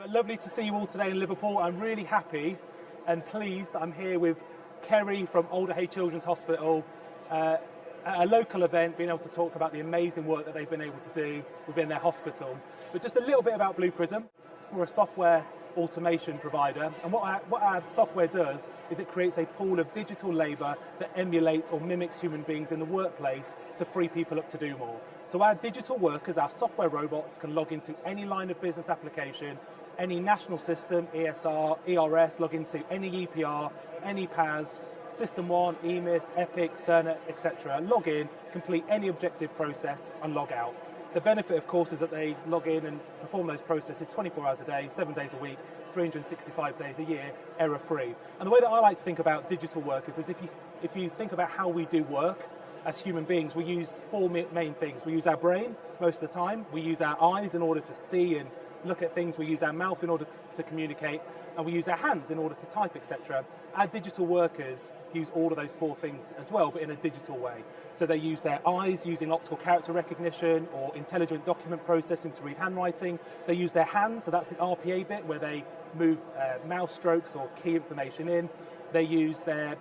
But lovely to see you all today in Liverpool. I'm really happy and pleased that I'm here with Kerry from Alder Hey Children's Hospital at a local event, being able to talk about the amazing work that they've been able to do within their hospital. But just a little bit about Blue Prism. We're a software automation provider, and what our software does is it creates a pool of digital labour that emulates or mimics human beings in the workplace to free people up to do more. So our digital workers, our software robots, can log into any line of business application, any national system, ESR, ERS, log into any EPR, any PAS, System 1, EMIS, Epic, Cerner, etc. Log in, complete any objective process and log out. The benefit, of course, is that they log in and perform those processes 24 hours a day, 7 days a week, 365 days a year, error-free. And the way that I like to think about digital workers is if you think about how we do work as human beings, we use four main things. We use our brain most of the time, we use our eyes in order to see and look at things, we use our mouth in order to communicate, and we use our hands in order to type, etc. Our digital workers use all of those four things as well, but in a digital way. So they use their eyes using optical character recognition or intelligent document processing to read handwriting. They use their hands, so that's the RPA bit where they move mouse strokes or key information in. They use their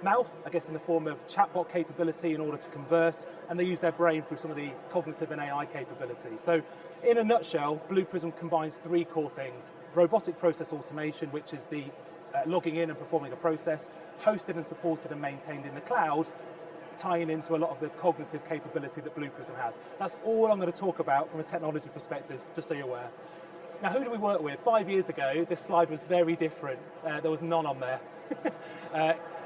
mouth, I guess in the form of chatbot capability in order to converse, and they use their brain through some of the cognitive and AI capability. So in a nutshell, Blue Prism combines three core things: robotic process automation, which is the logging in and performing a process, hosted and supported and maintained in the cloud, tying into a lot of the cognitive capability that Blue Prism has. That's all I'm going to talk about from a technology perspective, just so you're aware. Now, who do we work with? 5 years ago, this slide was very different. There was none on there.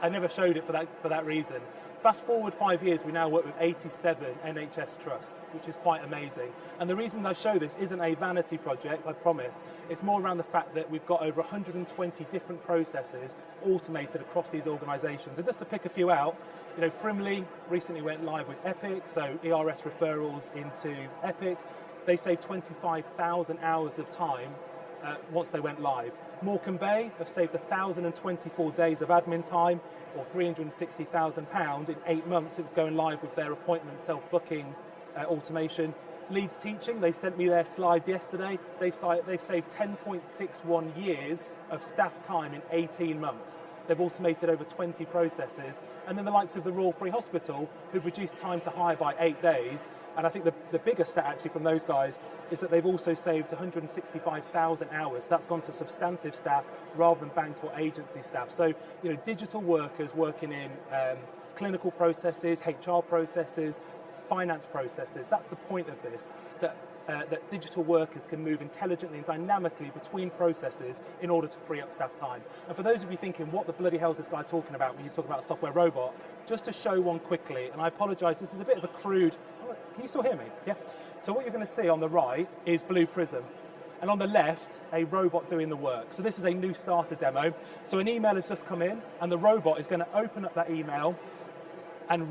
I never showed it for that reason. Fast forward 5 years, we now work with 87 NHS trusts, which is quite amazing. And the reason I show this isn't a vanity project, I promise. It's more around the fact that we've got over 120 different processes automated across these organisations. And just to pick a few out, Frimley recently went live with Epic, so ERS referrals into Epic. They saved 25,000 hours of time once they went live. Morecambe Bay have saved 1,024 days of admin time, or £360,000 in 8 months since going live with their appointment self-booking automation. Leeds Teaching, they sent me their slides yesterday. They've saved 10.61 years of staff time in 18 months. They've automated over 20 processes. And then the likes of the Royal Free Hospital, who've reduced time to hire by 8 days. And I think the biggest stat actually from those guys is that they've also saved 165,000 hours. That's gone to substantive staff rather than bank or agency staff. So, digital workers working in clinical processes, HR processes, finance processes. That's the point of this, that digital workers can move intelligently and dynamically between processes in order to free up staff time. And for those of you thinking, what the bloody hell is this guy talking about when you talk about a software robot, just to show one quickly, and I apologise, this is a bit of a crude, can you still hear me? Yeah? So what you're going to see on the right is Blue Prism, and on the left, a robot doing the work. So this is a new starter demo. So an email has just come in, and the robot is going to open up that email and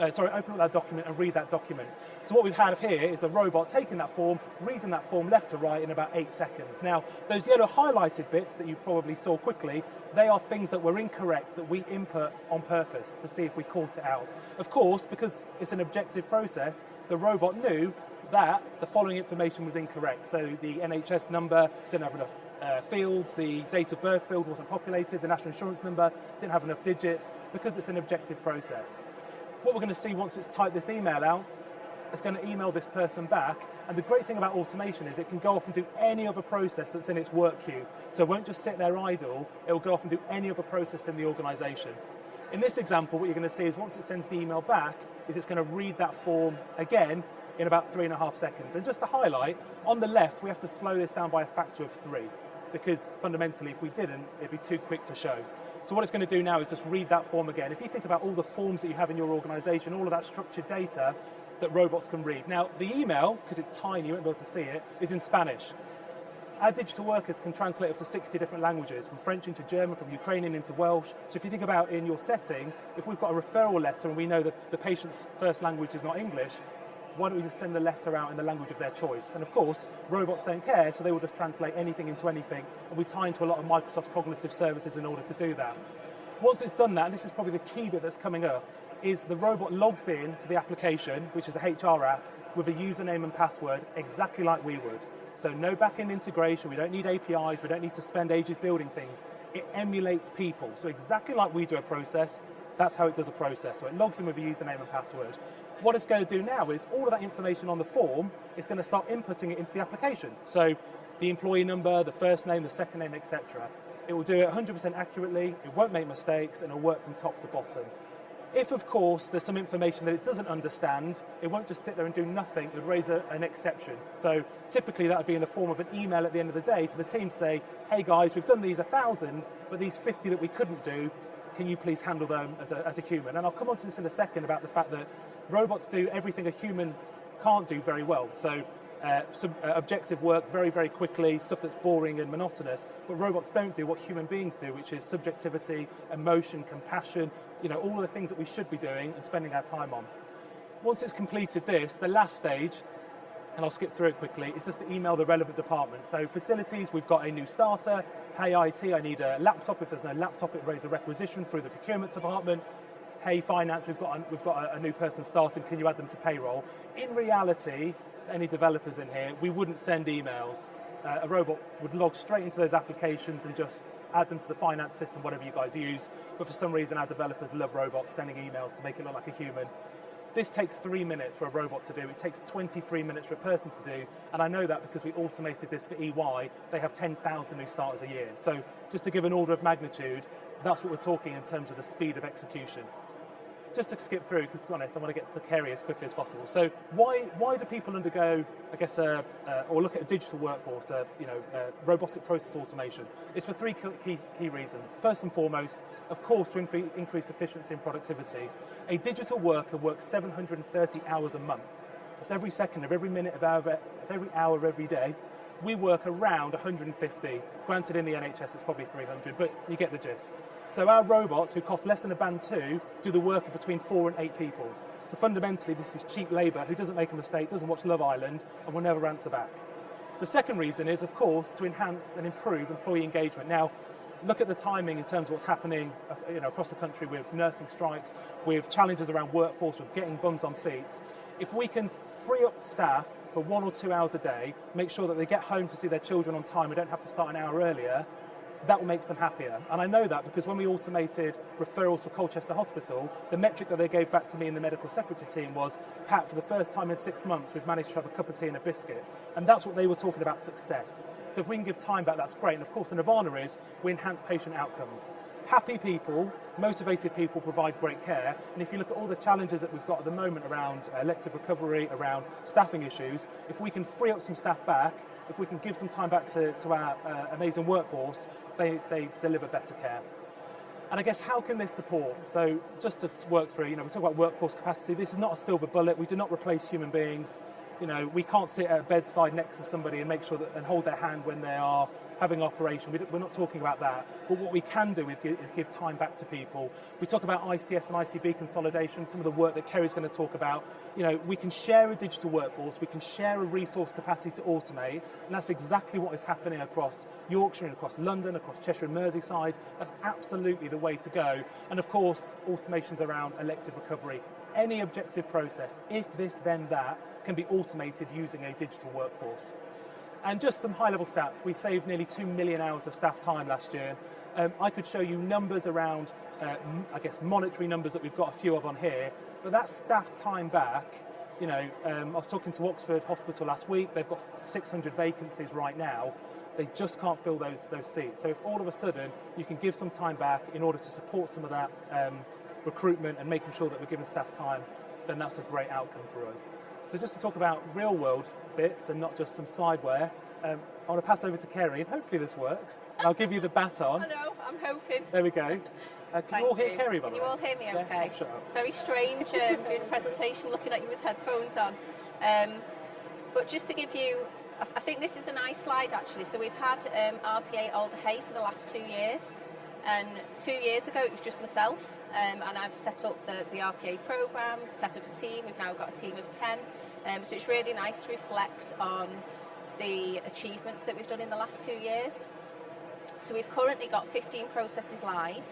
open up that document and read that document. So what we have here is a robot taking that form, reading that form left to right in about 8 seconds. Now, those yellow highlighted bits that you probably saw quickly, they are things that were incorrect that we input on purpose to see if we caught it out. Of course, because it's an objective process, the robot knew that the following information was incorrect. So the NHS number didn't have enough fields, the date of birth field wasn't populated, the national insurance number didn't have enough digits, because it's an objective process. What we're going to see once it's typed this email out, it's going to email this person back. And the great thing about automation is it can go off and do any other process that's in its work queue. So it won't just sit there idle, it will go off and do any other process in the organisation. In this example, what you're going to see is once it sends the email back, is it's going to read that form again in about 3.5 seconds. And just to highlight, on the left, we have to slow this down by a factor of 3, because fundamentally, if we didn't, it'd be too quick to show. So what it's going to do now is just read that form again. If you think about all the forms that you have in your organisation, all of that structured data that robots can read. Now, the email, because it's tiny, you won't be able to see it, is in Spanish. Our digital workers can translate up to 60 different languages, from French into German, from Ukrainian into Welsh. So if you think about in your setting, if we've got a referral letter and we know that the patient's first language is not English, why don't we just send the letter out in the language of their choice? And of course, robots don't care, so they will just translate anything into anything, and we tie into a lot of Microsoft's cognitive services in order to do that. Once it's done that, and this is probably the key bit that's coming up, is the robot logs in to the application, which is a HR app, with a username and password exactly like we would. So no back-end integration, we don't need APIs, we don't need to spend ages building things. It emulates people. So exactly like we do a process, that's how it does a process. So it logs in with a username and password. What it's going to do now is all of that information on the form, it's going to start inputting it into the application. So the employee number, the first name, the second name, etc. It will do it 100% accurately, it won't make mistakes, and it'll work from top to bottom. If, of course, there's some information that it doesn't understand, it won't just sit there and do nothing, it would raise an exception. So typically that would be in the form of an email at the end of the day to the team to say, hey guys, we've done these 1,000, but these 50 that we couldn't do, can you please handle them as a human? And I'll come on to this in a second about the fact that robots do everything a human can't do very well. So some objective work very, very quickly, stuff that's boring and monotonous, but robots don't do what human beings do, which is subjectivity, emotion, compassion, all of the things that we should be doing and spending our time on. Once it's completed this, the last stage, and I'll skip through it quickly, is just to email the relevant department. So facilities, we've got a new starter. Hey IT, I need a laptop. If there's no laptop, it raises a requisition through the procurement department. Hey finance, we've got a new person starting, can you add them to payroll? In reality, any developers in here, we wouldn't send emails. A robot would log straight into those applications and just add them to the finance system, whatever you guys use. But for some reason, our developers love robots sending emails to make it look like a human. This takes 3 minutes for a robot to do. It takes 23 minutes for a person to do. And I know that because we automated this for EY. They have 10,000 new starters a year. So just to give an order of magnitude, that's what we're talking in terms of the speed of execution. Just to skip through, because to be honest, I want to get to the Kerry as quickly as possible. So why do people undergo, I guess, or look at a digital workforce, robotic process automation? It's for three key reasons. First and foremost, of course, to increase efficiency and productivity. A digital worker works 730 hours a month. That's every second of every minute of every hour of every day. We work around 150. Granted, in the NHS it's probably 300, but you get the gist. So our robots, who cost less than a band 2, do the work of between 4 and 8 people. So fundamentally, this is cheap labour who doesn't make a mistake, doesn't watch Love Island, and will never answer back. The second reason is, of course, to enhance and improve employee engagement. Now, look at the timing in terms of what's happening across the country with nursing strikes, with challenges around workforce, with getting bums on seats. If we can free up staff for 1 or 2 hours a day, make sure that they get home to see their children on time, we don't have to start an hour earlier, that makes them happier. And I know that because when we automated referrals for Colchester Hospital, the metric that they gave back to me in the medical secretary team was, Pat, for the first time in 6 months, we've managed to have a cup of tea and a biscuit. And that's what they were talking about, success. So if we can give time back, that's great. And of course, the Nirvana is we enhance patient outcomes. Happy people, motivated people provide great care. And if you look at all the challenges that we've got at the moment around elective recovery, around staffing issues, if we can free up some staff back, if we can give some time back to our amazing workforce, they deliver better care. And I guess how can this support? So just to work through, we talk about workforce capacity. This is not a silver bullet. We do not replace human beings. We can't sit at a bedside next to somebody and make sure that and hold their hand when they are having an operation. We're not talking about that. But what we can do is give time back to people. We talk about ICS and ICB consolidation, some of the work that Kerry's going to talk about. We can share a digital workforce, we can share a resource capacity to automate, and that's exactly what is happening across Yorkshire and across London, across Cheshire and Merseyside. That's absolutely the way to go. And of course, automations around elective recovery. Any objective process, if this then that, can be automated using a digital workforce. And just some high-level stats. We saved nearly 2 million hours of staff time last year. I could show you numbers around, monetary numbers that we've got a few of on here, but that staff time back, I was talking to Oxford Hospital last week. They've got 600 vacancies right now. They just can't fill those seats. So if all of a sudden you can give some time back in order to support some of that recruitment and making sure that we're giving staff time, then that's a great outcome for us. So just to talk about real world bits and not just some slideware, I want to pass over to Kerry, and hopefully this works. I'll give you the baton. I know, I'm hoping. There we go. Can you all hear Kerry, by the way? Can you all hear me okay? Yeah, it's very strange doing a presentation looking at you with headphones on. But just to give you, I think this is a nice slide actually. So we've had RPA Alder Hey for the last 2 years. And 2 years ago it was just myself. And I've set up the RPA programme, set up a team. We've now got a team of 10. So it's really nice to reflect on the achievements that we've done in the last 2 years. So we've currently got 15 processes live,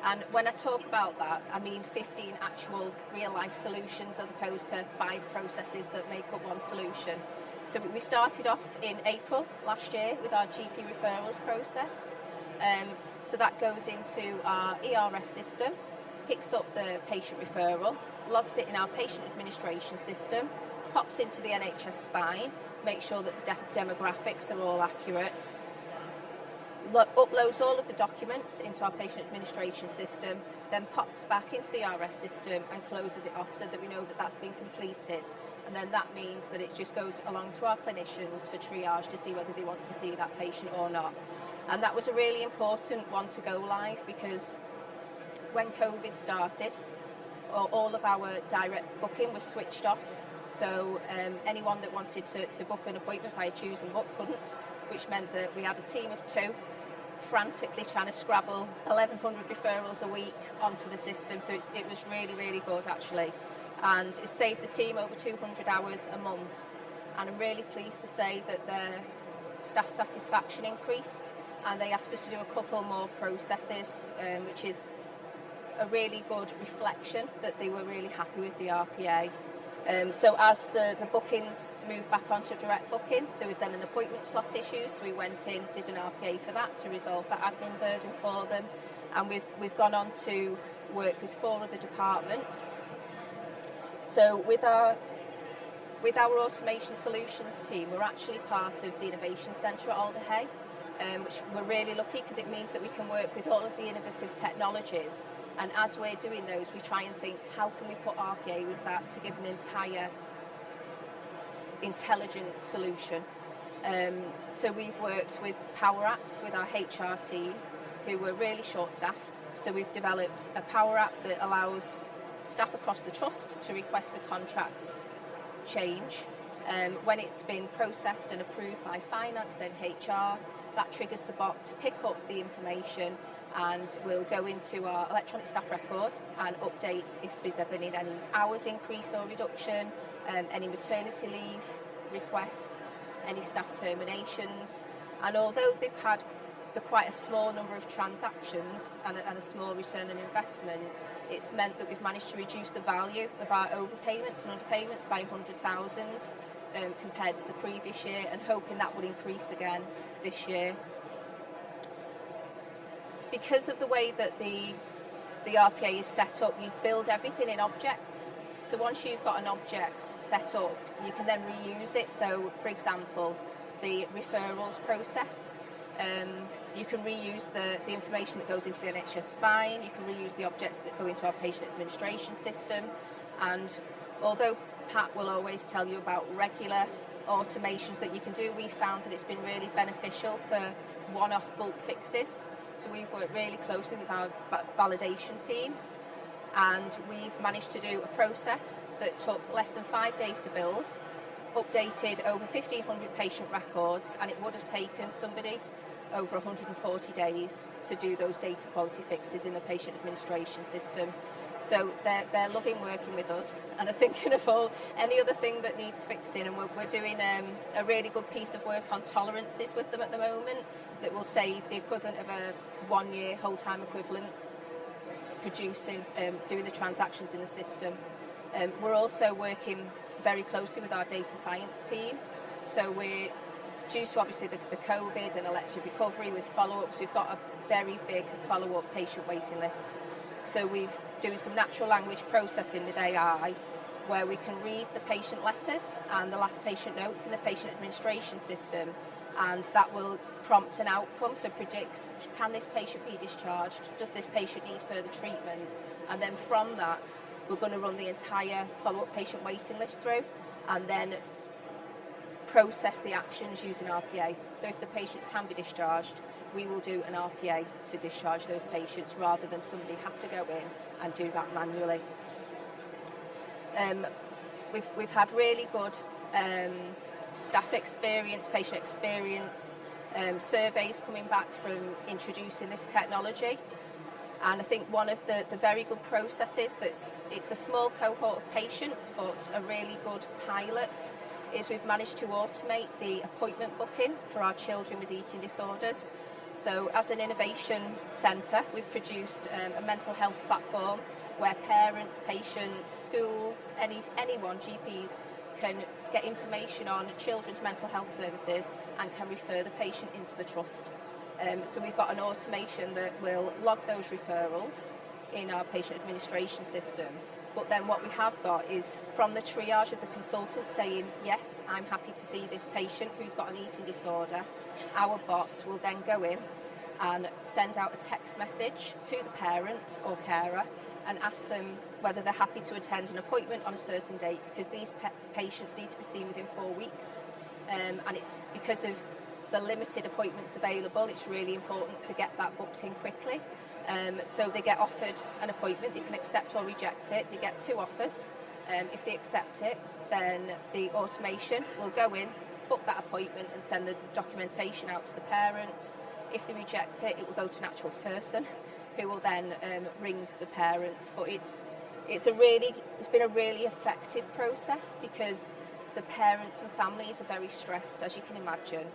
And when I talk about that, I mean 15 actual real-life solutions as opposed to 5 processes that make up one solution. So we started off in April last year with our GP referrals process. So that goes into our ERS system, picks up the patient referral, logs it in our patient administration system, pops into the NHS spine, makes sure that the demographics are all accurate, uploads all of the documents into our patient administration system, then pops back into the RS system and closes it off so that we know that that's been completed. And then that means that it just goes along to our clinicians for triage to see whether they want to see that patient or not. And that was a really important one to go live, because when COVID started, all of our direct booking was switched off. So anyone that wanted to book an appointment via Choose and Book couldn't, which meant that we had a team of 2 frantically trying to scrabble 1,100 referrals a week onto the system. So it was really, really good actually. And it saved the team over 200 hours a month. And I'm really pleased to say that their staff satisfaction increased, and they asked us to do a couple more processes, which is a really good reflection that they were really happy with the RPA. So as the bookings moved back onto direct booking, there was then an appointment slot issue, so we went in, did an RPA for that to resolve that admin burden for them, and we've gone on to work with 4 other departments. So with our automation solutions team, we're actually part of the Innovation Centre at Alder Hey, which we're really lucky because it means that we can work with all of the innovative technologies. And as we're doing those, we try and think, how can we put RPA with that to give an entire intelligent solution? So we've worked with Power Apps with our HR team, who were really short-staffed. So we've developed a Power App that allows staff across the trust to request a contract change. When it's been processed and approved by finance, then HR, that triggers the bot to pick up the information, and we'll go into our electronic staff record and update if there's ever been any hours increase or reduction, any maternity leave requests, any staff terminations. And although they've had quite a small number of transactions and a small return on investment, it's meant that we've managed to reduce the value of our overpayments and underpayments by 100,000 compared to the previous year, and hoping that would increase again this year. Because of the way that the RPA is set up, you build everything in objects. So once you've got an object set up, you can then reuse it. So, for example, the referrals process, you can reuse the information that goes into the NHS spine, you can reuse the objects that go into our patient administration system. And although Pat will always tell you about regular automations that you can do, we found that it's been really beneficial for one-off bulk fixes. So we've worked really closely with our validation team, and we've managed to do a process that took less than 5 days to build, updated over 1,500 patient records, and it would have taken somebody over 140 days to do those data quality fixes in the patient administration system. So they're loving working with us and are thinking of any other thing that needs fixing, and we're doing a really good piece of work on tolerances with them at the moment that will save the equivalent of a 1-year whole-time equivalent producing, doing the transactions in the system. We're also working very closely with our data science team. So we're, due to obviously the COVID and elective recovery with follow-ups, we've got a very big follow-up patient waiting list. So we've doing some natural language processing with AI, where we can read the patient letters and the last patient notes in the patient administration system, and that will prompt an outcome, so predict, can this patient be discharged, does this patient need further treatment, and then from that we're going to run the entire follow-up patient waiting list through and then process the actions using RPA. So if the patients can be discharged, we will do an RPA to discharge those patients rather than somebody have to go in and do that manually. We've had really good staff experience, patient experience, surveys coming back from introducing this technology. And I think one of the very good processes it's a small cohort of patients but a really good pilot is we've managed to automate the appointment booking for our children with eating disorders. So as an innovation centre, we've produced a mental health platform where parents, patients, schools, anyone, GPs, can get information on children's mental health services and can refer the patient into the trust. So we've got an automation that will log those referrals in our patient administration system. But then what we have got is from the triage of the consultant saying, yes, I'm happy to see this patient who's got an eating disorder, our bots will then go in and send out a text message to the parent or carer and ask them whether they're happy to attend an appointment on a certain date, because these patients need to be seen within 4 weeks. And it's because of the limited appointments available, it's really important to get that booked in quickly. So they get offered an appointment, they can accept or reject it. They get 2 offers. If they accept it, then the automation will go in, book that appointment and send the documentation out to the parents. If they reject it, it will go to an actual person who will then ring the parents. But it's been a really effective process, because the parents and families are very stressed, as you can imagine.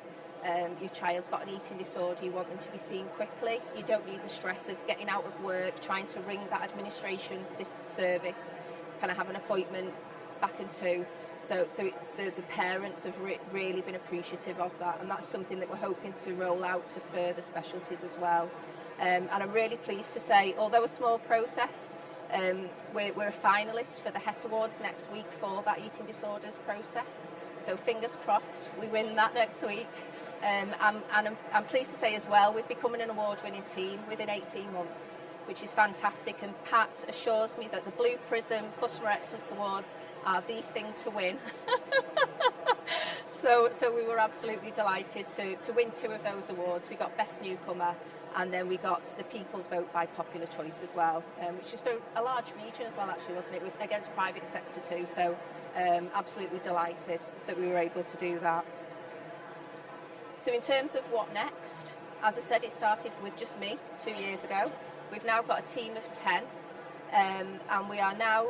Your child's got an eating disorder, you want them to be seen quickly. You don't need the stress of getting out of work, trying to ring that administration service, kind of have an appointment back and two. So it's the parents have really been appreciative of that, and that's something that we're hoping to roll out to further specialties as well. And I'm really pleased to say, although a small process, we're a finalist for the HET Awards next week for that eating disorders process. So fingers crossed we win that next week. And I'm pleased to say as well, we've become an award-winning team within 18 months, which is fantastic. And Pat assures me that the Blue Prism Customer Excellence Awards are the thing to win. So we were absolutely delighted to win 2 of those awards. We got Best Newcomer, and then we got the People's Vote by Popular Choice as well, which is for a large region as well, actually, wasn't it, against private sector too. So absolutely delighted that we were able to do that. So in terms of what next, as I said, it started with just me 2 years ago. We've now got a team of 10, and we are now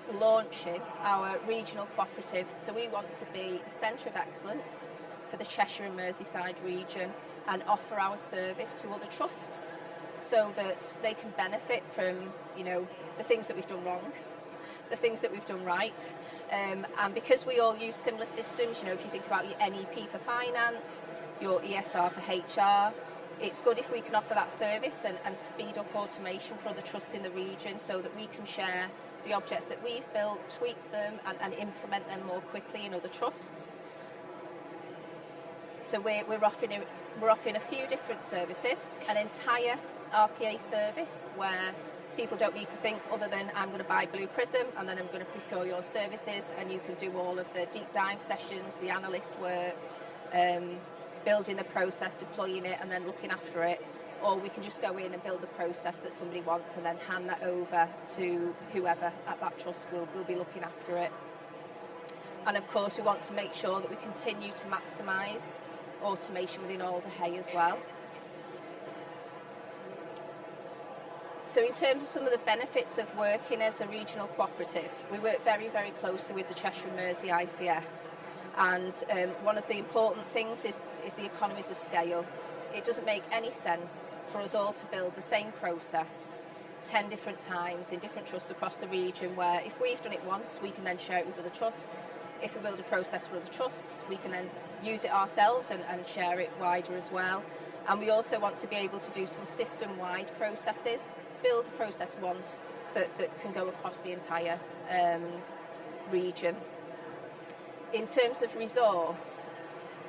launching our regional cooperative. So we want to be a centre of excellence for the Cheshire and Merseyside region and offer our service to other trusts so that they can benefit from, the things that we've done wrong, the things that we've done right. And because we all use similar systems, if you think about your NEP for finance, your ESR for HR, it's good if we can offer that service and speed up automation for other trusts in the region so that we can share the objects that we've built, tweak them and implement them more quickly in other trusts. So we're offering a few different services, an entire RPA service where people don't need to think other than I'm going to buy Blue Prism and then I'm going to procure your services, and you can do all of the deep dive sessions, the analyst work, building the process, deploying it and then looking after it. Or we can just go in and build a process that somebody wants and then hand that over to whoever at that trust will be looking after it. And of course we want to make sure that we continue to maximise automation within Alder Hey as well. So in terms of some of the benefits of working as a regional cooperative, we work very, very closely with the Cheshire and Mersey ICS, and one of the important things is the economies of scale. It doesn't make any sense for us all to build the same process 10 different times in different trusts across the region, where if we've done it once, we can then share it with other trusts. If we build a process for other trusts, we can then use it ourselves and share it wider as well. And we also want to be able to do some system-wide processes, build a process once that can go across the entire region. In terms of resource,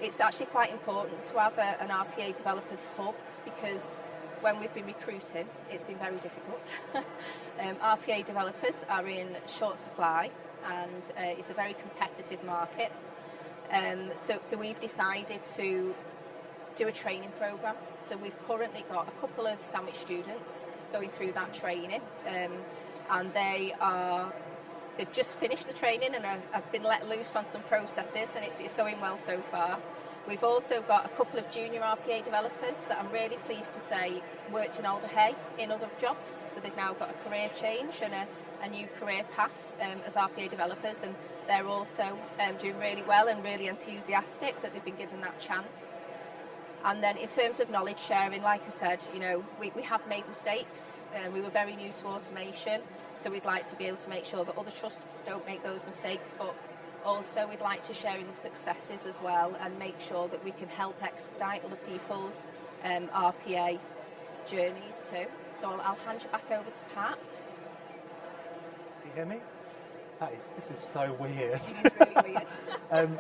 it's actually quite important to have an RPA developers hub, because when we've been recruiting, it's been very difficult. RPA developers are in short supply, and it's a very competitive market. So we've decided to do a training programme. So we've currently got a couple of sandwich students going through that training, and they've just finished the training and have been let loose on some processes, and it's going well so far. We've also got a couple of junior RPA developers that I'm really pleased to say worked in Alder Hey in other jobs, so they've now got a career change and a new career path as RPA developers, and they're also doing really well and really enthusiastic that they've been given that chance. And then in terms of knowledge sharing, like I said, you know, we have made mistakes. We were very new to automation, so we'd like to be able to make sure that other trusts don't make those mistakes, but also we'd like to share in the successes as well and make sure that we can help expedite other people's RPA journeys too. So I'll hand you back over to Pat. Can you hear me? This is so weird. It's really weird.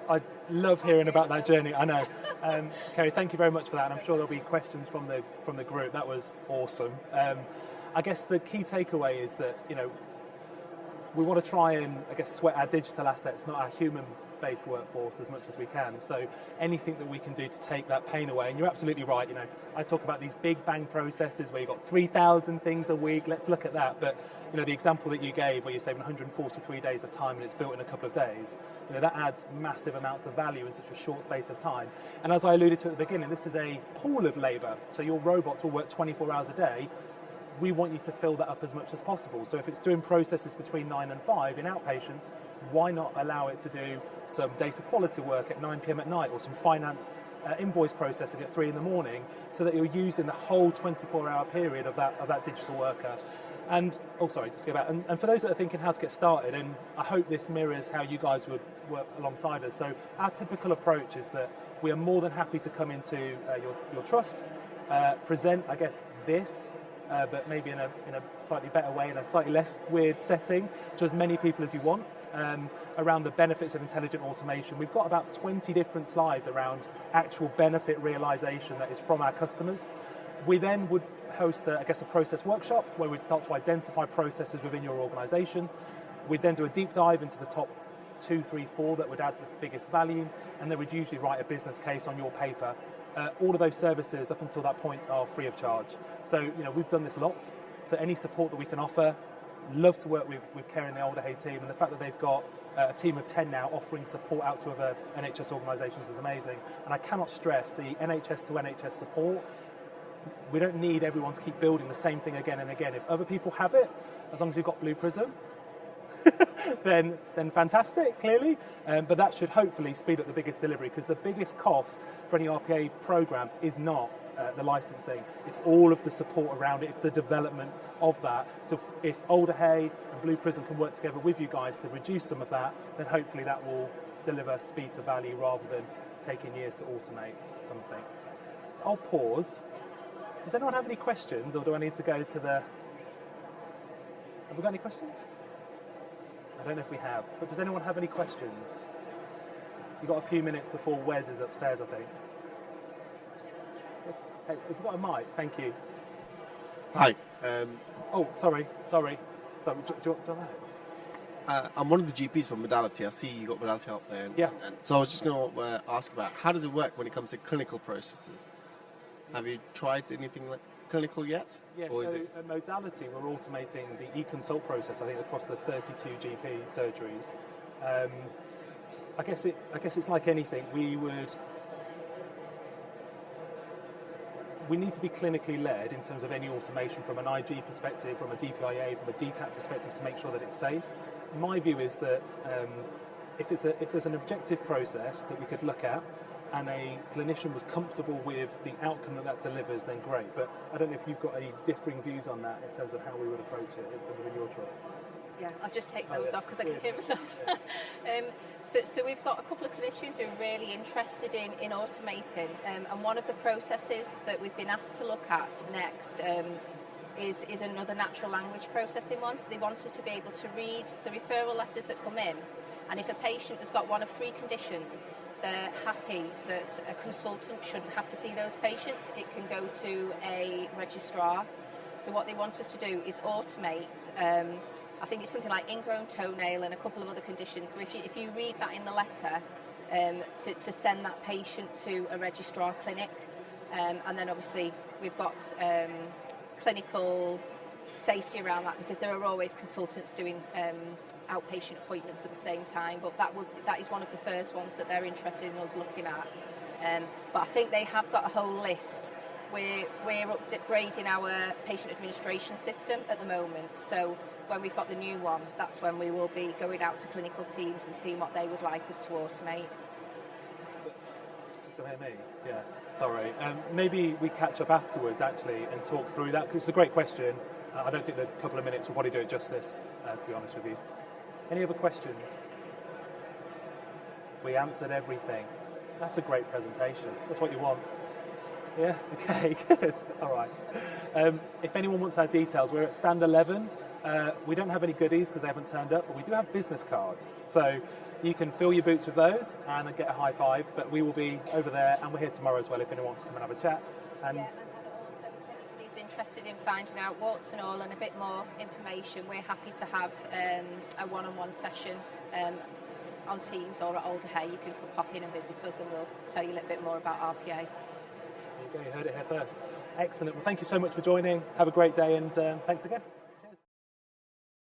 I love hearing about that journey. I know. Kerry, thank you very much for that, and I'm sure there'll be questions from the group. That was awesome. I guess the key takeaway is that, you know, we want to try and, I guess, sweat our digital assets, not our human-based workforce, as much as we can. So anything that we can do to take that pain away, and you're absolutely right, you know, I talk about these big bang processes where you've got 3,000 things a week, let's look at that. But, you know, the example that you gave where you're saving 143 days of time and it's built in a couple of days, you know, that adds massive amounts of value in such a short space of time. And as I alluded to at the beginning, this is a pool of labour, so your robots will work 24 hours a day. We want you to fill that up as much as possible. So if it's doing processes between 9 and 5 in outpatients, why not allow it to do some data quality work at 9 p.m. at night, or some finance invoice processing at 3 in the morning, so that you're using the whole 24-hour period of that digital worker. And, just to go back, and for those that are thinking how to get started, and I hope this mirrors how you guys would work alongside us. So our typical approach is that we are more than happy to come into your trust, present, I guess, this, but maybe in a slightly better way, in a slightly less weird setting, to as many people as you want, around the benefits of intelligent automation. We've got about 20 different slides around actual benefit realization that is from our customers. We then would host, a process workshop where we'd start to identify processes within your organization. We'd then do a deep dive into the top 2, 3, 4 that would add the biggest value, and then we'd usually write a business case on your paper. All of those services up until that point are free of charge. So, you know, we've done this lots. So any support that we can offer, love to work with Kerry and the Older Hay team, and the fact that they've got a team of 10 now offering support out to other NHS organisations is amazing. And I cannot stress the NHS to NHS support. We don't need everyone to keep building the same thing again and again. If other people have it, as long as you've got Blue Prism, then fantastic, clearly. But that should hopefully speed up the biggest delivery, because the biggest cost for any RPA program is not the licensing. It's all of the support around it. It's the development of that. So if Older Hay and Blue Prism can work together with you guys to reduce some of that, then hopefully that will deliver speed to value rather than taking years to automate something. So I'll pause. Does anyone have any questions, or do I need to go to the... Have we got any questions? I don't know if we have, but does anyone have any questions? You've got a few minutes before Wes is upstairs, I think. Hey, if you've got a mic, thank you. Hi. Sorry. Do you want that? I'm one of the GPs from Modality. I see you got Modality up there. Yeah. And so I was just going to ask about, how does it work when it comes to clinical processes? Have you tried anything like clinical yet? Yeah, or so is it... at Modality, we're automating the e-consult process, I think, across the 32 GP surgeries. I guess it's like anything. We need to be clinically led in terms of any automation, from an IG perspective, from a DPIA, from a DTAP perspective, to make sure that it's safe. My view is that if there's an objective process that we could look at, and a clinician was comfortable with the outcome that delivers, then great. But I don't know if you've got any differing views on that in terms of how we would approach it within your trust. Yeah, I'll just take those off because I can hear myself. So we've got a couple of clinicians who are really interested in automating, and one of the processes that we've been asked to look at next is another natural language processing one. So they want us to be able to read the referral letters that come in, and if a patient has got one of 3 conditions, they're happy that a consultant shouldn't have to see those patients. It can go to a registrar. So what they want us to do is automate, I think it's something like ingrown toenail and a couple of other conditions. So if you read that in the letter, to send that patient to a registrar clinic, and then obviously we've got clinical safety around that, because there are always consultants doing outpatient appointments at the same time, but that is one of the first ones that they're interested in us looking at. But I think they have got a whole list. We're upgrading our patient administration system at the moment, so when we've got the new one, that's when we will be going out to clinical teams and seeing what they would like us to automate. hear me? Yeah, sorry. Maybe we catch up afterwards, actually, and talk through that, because it's a great question. I don't think the couple of minutes will probably do it justice, to be honest with you. Any other questions? We answered everything. That's a great presentation. That's what you want. Yeah, okay, good. All right. If anyone wants our details, we're at stand 11. We don't have any goodies because they haven't turned up, but we do have business cards. So you can fill your boots with those and get a high five, but we will be over there, and we're here tomorrow as well if anyone wants to come and have a chat. And also, if anybody's interested in finding out what's and all and a bit more information, we're happy to have a one-on-one session on Teams or at Alder Hey. You can pop in and visit us and we'll tell you a little bit more about RPA. There you go, you heard it here first. Excellent. Well, thank you so much for joining. Have a great day, and thanks again.